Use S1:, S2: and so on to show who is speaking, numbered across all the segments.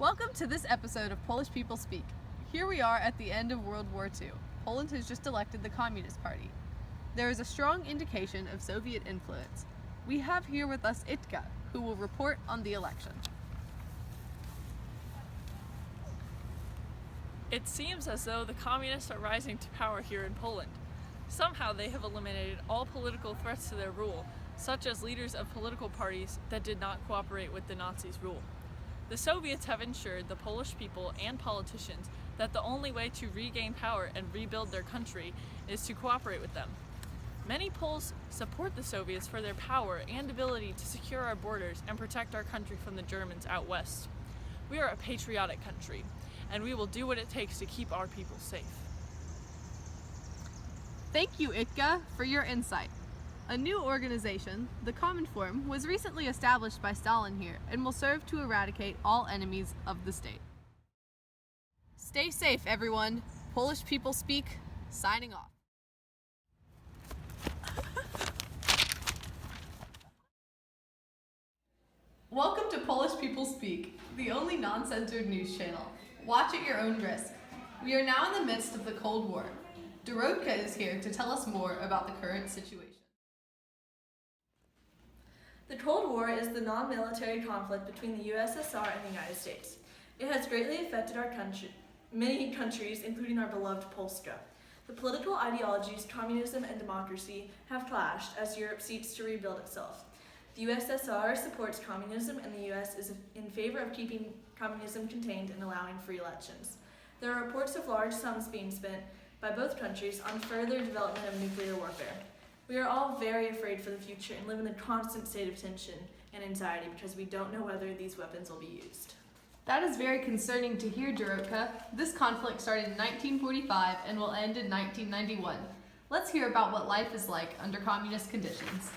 S1: Welcome to this episode of Polish People Speak. Here we are at the end of World War II. Poland has just elected the Communist Party. There is a strong indication of Soviet influence. We have here with us Itka, who will report on the election.
S2: It seems as though the communists are rising to power here in Poland. Somehow they have eliminated all political threats to their rule, such as leaders of political parties that did not cooperate with the Nazis' rule. The Soviets have ensured the Polish people and politicians that the only way to regain power and rebuild their country is to cooperate with them. Many Poles support the Soviets for their power and ability to secure our borders and protect our country from the Germans out west. We are a patriotic country, and we will do what it takes to keep our people safe.
S1: Thank you, Itka, for your insight. A new organization, the Cominform, was recently established by Stalin here and will serve to eradicate all enemies of the state. Stay safe, everyone. Polish People Speak, signing off. Welcome to Polish People Speak, the only non-censored news channel. Watch at your own risk. We are now in the midst of the Cold War. Dorotka is here to tell us more about the current situation.
S3: The Cold War is the non-military conflict between the USSR and the United States. It has greatly affected our country, many countries, including our beloved Polska. The political ideologies, communism and democracy, have clashed as Europe seeks to rebuild itself. The USSR supports communism and the US is in favor of keeping communism contained and allowing free elections. There are reports of large sums being spent by both countries on further development of nuclear warfare. We are all very afraid for the future and live in a constant state of tension and anxiety because we don't know whether these weapons will be used.
S1: That is very concerning to hear, Dorotka. This conflict started in 1945 and will end in 1991. Let's hear about what life is like under communist conditions.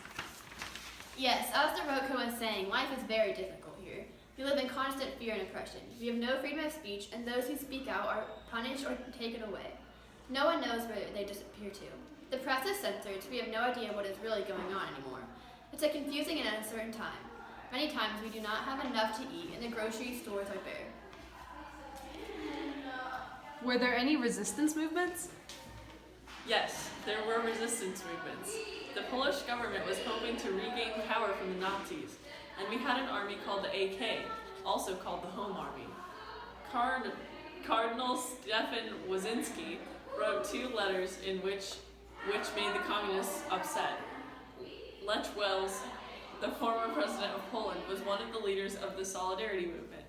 S4: Yes, as Dorotka was saying, life is very difficult here. We live in constant fear and oppression. We have no freedom of speech, and those who speak out are punished or taken away. No one knows where they disappear to. The press is censored, so we have no idea what is really going on anymore. It's a confusing and uncertain time. Many times we do not have enough to eat, and the grocery stores are bare.
S1: Were there any resistance movements?
S2: Yes, there were resistance movements. The Polish government was hoping to regain power from the Nazis, and we had an army called the AK, also called the Home Army. Cardinal Stefan Wyszynski wrote 2 letters in which made the communists upset. Lech Wałęsa, the former president of Poland, was one of the leaders of the Solidarity movement.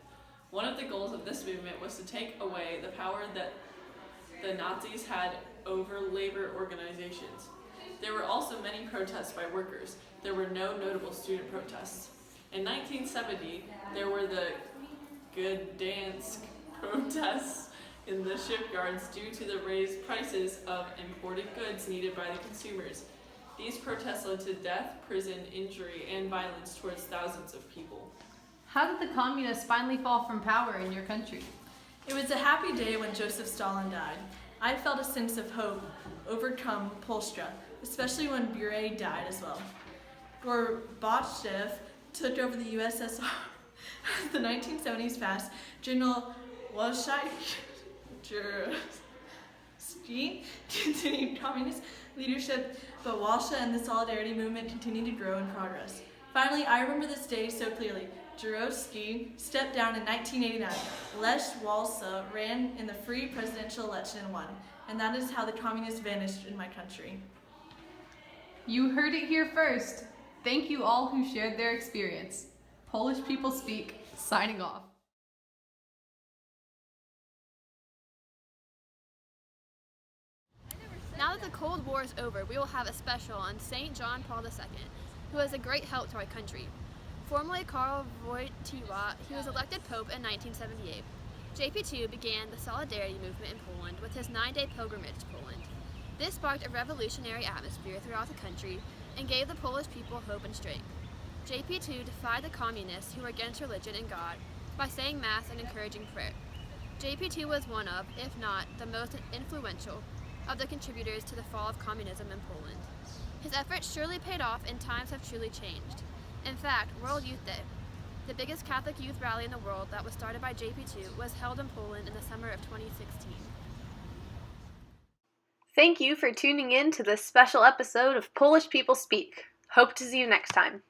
S2: One of the goals of this movement was to take away the power that the Nazis had over labor organizations. There were also many protests by workers. There were no notable student protests. In 1970, there were the Gdansk protests in the shipyards due to the raised prices of imported goods needed by the consumers. These protests led to death, prison, injury, and violence towards thousands of people.
S1: How did the communists finally fall from power in your country?
S3: It was a happy day when Joseph Stalin died. I felt a sense of hope overcome Polska, especially when Bure died as well. Gorbachev took over the USSR. As the 1970s passed, General Wojciech Jaruzelski continued communist leadership, but Walsha and the Solidarity movement continued to grow in progress. Finally, I remember this day so clearly. Jaruzelski stepped down in 1989. Lech Wałęsa ran in the free presidential election and won, and that is how the communists vanished in my country.
S1: You heard it here first. Thank you all who shared their experience. Polish People Speak, signing off.
S4: Now that the Cold War is over, we will have a special on St. John Paul II, who was a great help to our country. Formerly Karl Wojtyła, he was elected Pope in 1978. JP2 began the Solidarity movement in Poland with his 9-day pilgrimage to Poland. This sparked a revolutionary atmosphere throughout the country and gave the Polish people hope and strength. JP2 defied the communists who were against religion and God by saying Mass and encouraging prayer. JP2 was one of, if not the most influential, of the contributors to the fall of communism in Poland. His efforts surely paid off and times have truly changed. In fact, World Youth Day, The biggest Catholic youth rally in the world that was started by JP2 was held in Poland in the summer of 2016.
S1: Thank you for tuning in to this special episode of Polish People Speak. Hope to see you next time.